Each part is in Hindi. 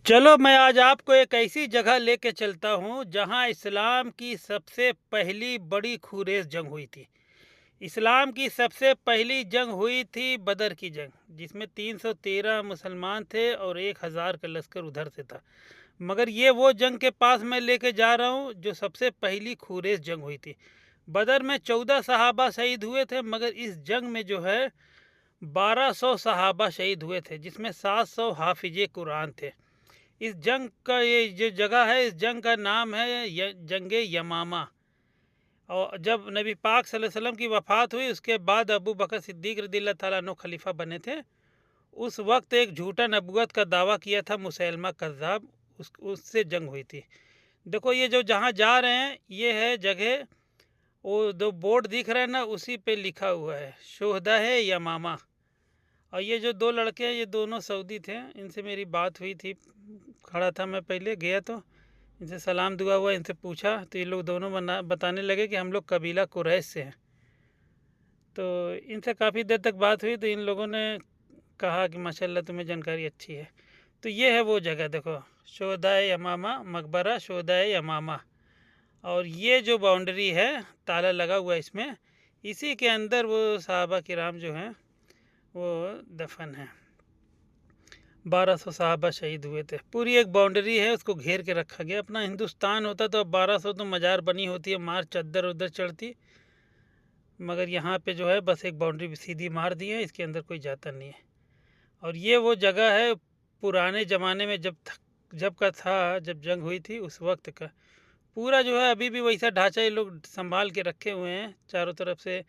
चलो मैं आज आपको एक ऐसी जगह लेके चलता हूँ जहाँ इस्लाम की सबसे पहली बड़ी खुरेज जंग हुई थी। इस्लाम की सबसे पहली जंग हुई थी बदर की जंग, जिसमें 313 मुसलमान थे और 1000 का लश्कर उधर से था। मगर ये वो जंग के पास मैं लेके जा रहा हूँ जो सबसे पहली खुरेज जंग हुई थी। बदर में 14 सहाबा शहीद हुए थे, मगर इस जंग में जो है 1200 सहाबा शहीद हुए थे, जिसमें 700 हाफिजे कुरान थे। इस जंग का ये जो जगह है, इस जंग का नाम है जंगे यमामा। और जब नबी पाक सल्लल्लाहु अलैहि वसल्लम की वफ़ात हुई, उसके बाद अबू बकर सिद्दीक़ रज़ियल्लाहु ताला अन्हु खलीफा बने थे। उस वक्त एक झूठा नबूवत का दावा किया था मुसैलमा कज़्ज़ाब, उससे जंग हुई थी। देखो ये जो जहाँ जा रहे हैं ये है जगह, वो दो बोर्ड दिख रहा है ना, उसी पे लिखा हुआ है शोहदा है यमामा। और ये जो दो लड़के हैं ये दोनों सऊदी थे, इनसे मेरी बात हुई थी। खड़ा था मैं, पहले गया तो इनसे सलाम दुआ हुआ, इनसे पूछा तो ये लोग दोनों बताने लगे कि हम लोग कबीला कुरैश से हैं। तो इनसे काफ़ी देर तक बात हुई तो इन लोगों ने कहा कि माशाल्लाह तुम्हें जानकारी अच्छी है। तो ये है वो जगह, देखो शोहदाए यमामा, मकबरा शोहदाए यमामा। और ये जो बाउंड्री है ताला लगा हुआ है इसमें, इसी के अंदर वो सहाबा किराम जो हैं वो दफन है। 1200 साहबा शहीद हुए थे। पूरी एक बाउंड्री है, उसको घेर के रखा गया। अपना हिंदुस्तान होता तो अब 1200 तो मज़ार बनी होती है, मार चद्दर उधर चढ़ती। मगर यहाँ पे जो है बस एक बाउंड्री सीधी मार दी है, इसके अंदर कोई जाता नहीं है। और ये वो जगह है पुराने ज़माने में जब का था, जब जंग हुई थी उस वक्त का। पूरा जो है अभी भी वैसा ढांचा ये लोग संभाल के रखे हुए हैं, चारों तरफ से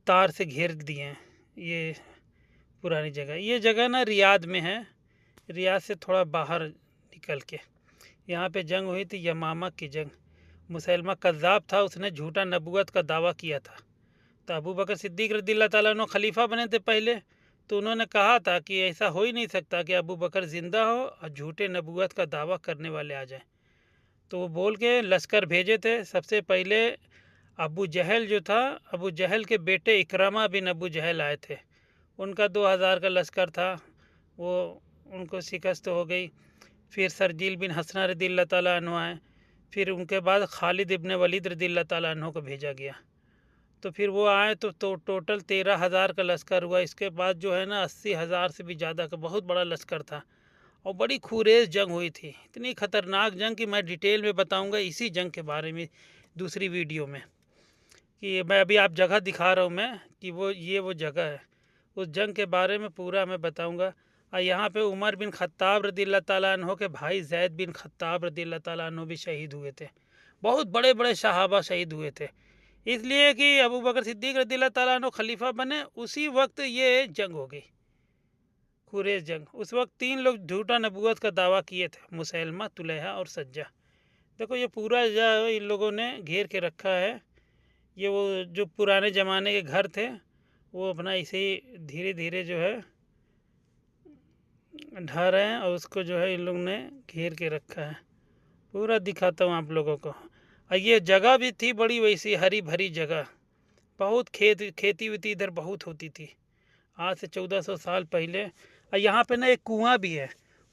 तार से घेर दिए हैं। ये पुरानी जगह, ये जगह ना रियाद में है, रियाद से थोड़ा बाहर निकल के। यहाँ पे जंग हुई थी, यमामा की जंग। मुसैलमा कज़्ज़ाब था, उसने झूठा नबूवत का दावा किया था। तो अबू बकर सिद्दीक़ रज़ियल्लाहु ताला अन्हु खलीफा बने थे पहले, तो उन्होंने कहा था कि ऐसा हो ही नहीं सकता कि अबू बकर ज़िंदा हो और झूठे नबूवत का दावा करने वाले आ जाएं। तो वो बोल के लश्कर भेजे थे। सबसे पहले अबू जहल जो था, अबू जहल के बेटे इकरमा बिन अबू जहल आए थे। उनका 2000 का लश्कर था, वो उनको शिकस्त हो गई। फिर सरजील बिन हसना रज़ियल्लाहु ताला अन्हु आए। फिर उनके बाद खालिद इब्न वलीद रज़ियल्लाहु ताला अन्हु को भेजा गया। तो फिर वो आए तो टोटल 13,000 का लश्कर हुआ। इसके बाद जो है ना 80,000 से भी ज़्यादा का बहुत बड़ा लश्कर था। और बड़ी खूरेज जंग हुई थी, इतनी ख़तरनाक जंग कि मैं डिटेल में बताऊंगा इसी जंग के बारे में दूसरी वीडियो में। कि मैं अभी आप जगह दिखा रहा हूँ मैं, कि ये वो जगह है, उस जंग के बारे में पूरा मैं बताऊंगा। और यहाँ पे उमर बिन ख़त्ताब रज़ियल्लाहु ताला अन्हु के भाई ज़ैद बिन ख़त्ताब रज़ियल्लाहु ताला अन्हु भी शहीद हुए थे। बहुत बड़े बड़े सहाबा शहीद हुए थे, इसलिए कि अबू बकर सिद्दीक़ रज़ियल्लाहु ताला अन्हु खलीफा बने उसी वक्त ये जंग हो गई, खुरेज जंग। उस वक्त 3 लोग झूठा नबूवत का दावा किए थे, मुसैलमा, तुलैहा और सज्जा। देखो ये पूरा इन लोगों ने घेर के रखा है। ये वो जो पुराने ज़माने के घर थे वो अपना इसे धीरे धीरे जो है ढा रहे हैं, और उसको जो है इन लोग ने घेर के रखा है। पूरा दिखाता हूँ आप लोगों को। और ये जगह भी थी बड़ी वैसी हरी भरी जगह, बहुत खेती वेती इधर बहुत होती थी, आज से 1400 साल पहले। और यहाँ पे ना एक कुआं भी है।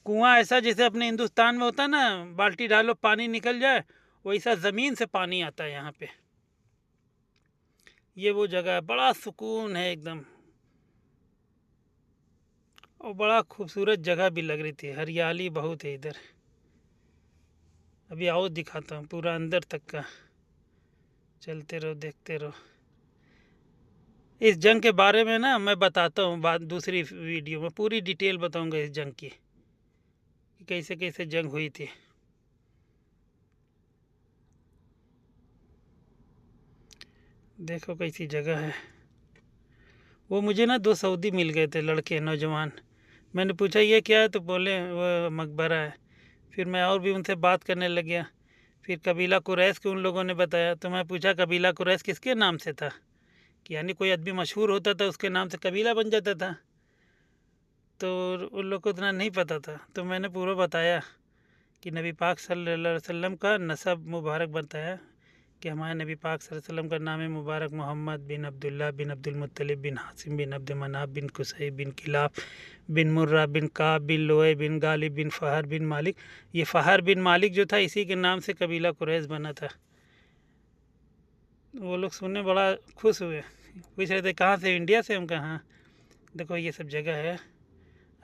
कुआं ऐसा जैसे अपने हिंदुस्तान में होता है ना, बाल्टी डालो पानी निकल जाए, वैसा ज़मीन से पानी आता है यहाँ पे। ये वो जगह है, बड़ा सुकून है एकदम, और बड़ा खूबसूरत जगह भी लग रही थी, हरियाली बहुत है इधर। अभी आओ दिखाता हूँ पूरा अंदर तक का, चलते रहो देखते रहो। इस जंग के बारे में ना मैं बताता हूँ, बात दूसरी वीडियो में पूरी डिटेल बताऊँगा इस जंग की, कि कैसे कैसे जंग हुई थी। देखो कैसी जगह है। वो मुझे ना 2 सऊदी मिल गए थे, लड़के नौजवान। मैंने पूछा ये क्या है, तो बोले वो मकबरा है। फिर मैं और भी उनसे बात करने लग गया। फिर कबीला कुरैश के उन लोगों ने बताया, तो मैं पूछा कबीला कुरैश किसके नाम से था, कि यानी कोई आदमी मशहूर होता था उसके नाम से कबीला बन जाता था। तो उन लोग को इतना नहीं पता था, तो मैंने पूरा बताया कि नबी पाक सल्लल्लाहु अलैहि वसल्लम का नसब मुबारक बताया कि हमारे नबी पाक सल्लल्लाहु अलैहि वसल्लम का नाम मुबारक मोहम्मद बिन अब्दुल्ला बिन अब्दुल मुत्तलिब बिन हासिम बिन अब्द मनाफ बिन कुसै बिन किलाब बिन मुर्रा बिन काब बिन लोए बिन गालिब बिन फ़हर बिन मालिक। ये फ़हर बिन मालिक जो था, इसी के नाम से कबीला कुरैश बना था। वो लोग सुनने बड़ा खुश हुए, पूछ रहे थे कहाँ से, इंडिया से। हम कहा हाँ, देखो ये सब जगह है,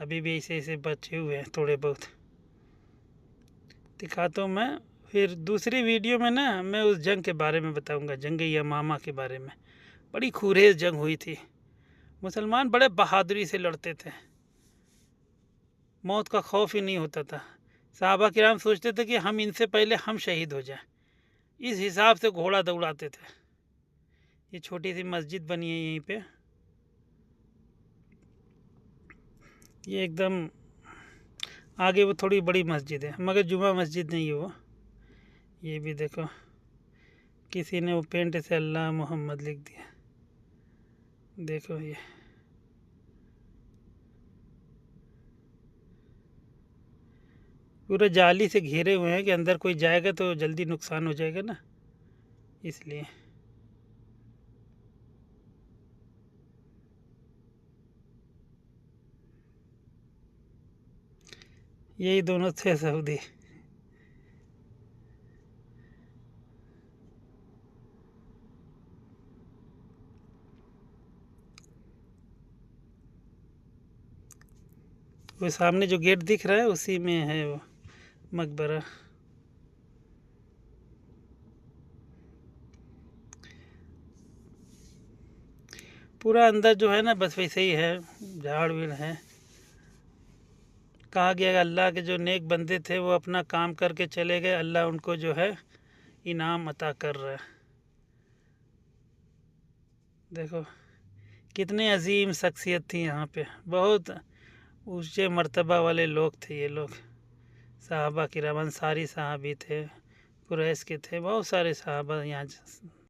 अभी भी ऐसे ऐसे बचे हुए हैं, थोड़े बहुत दिखाता हूँ मैं। फिर दूसरी वीडियो में ना मैं उस जंग के बारे में बताऊंगा, जंग यमामा के बारे में। बड़ी खूरेज जंग हुई थी, मुसलमान बड़े बहादुरी से लड़ते थे, मौत का खौफ ही नहीं होता था। सहाबा किराम सोचते थे कि हम इनसे पहले हम शहीद हो जाएं, इस हिसाब से घोड़ा दौड़ाते थे। ये छोटी सी मस्जिद बनी है यहीं पे, ये एकदम आगे वो थोड़ी बड़ी मस्जिद है, मगर जुमा मस्जिद नहीं है वो। ये भी देखो, किसी ने वो पेंट से अल्लाह मोहम्मद लिख दिया, देखो ये। पूरा जाली से घेरे हुए हैं कि अंदर कोई जाएगा तो जल्दी नुकसान हो जाएगा ना, इसलिए। यही दोनों थे सऊदी। वो सामने जो गेट दिख रहा है उसी में है वो मकबरा। पूरा अंदर जो है ना बस वैसे ही है, झाड़ भीड़ है। कहा गया अल्लाह के जो नेक बंदे थे वो अपना काम करके चले गए, अल्लाह उनको जो है इनाम अता कर रहा है। देखो कितने अजीम शख्सियत थी यहाँ पे, बहुत ऊंचे मर्तबा वाले लोग थे ये लोग। सहाबा किराम, अंसारी साहबी थे, कुरैश के थे, बहुत सारे सहाबा यहाँ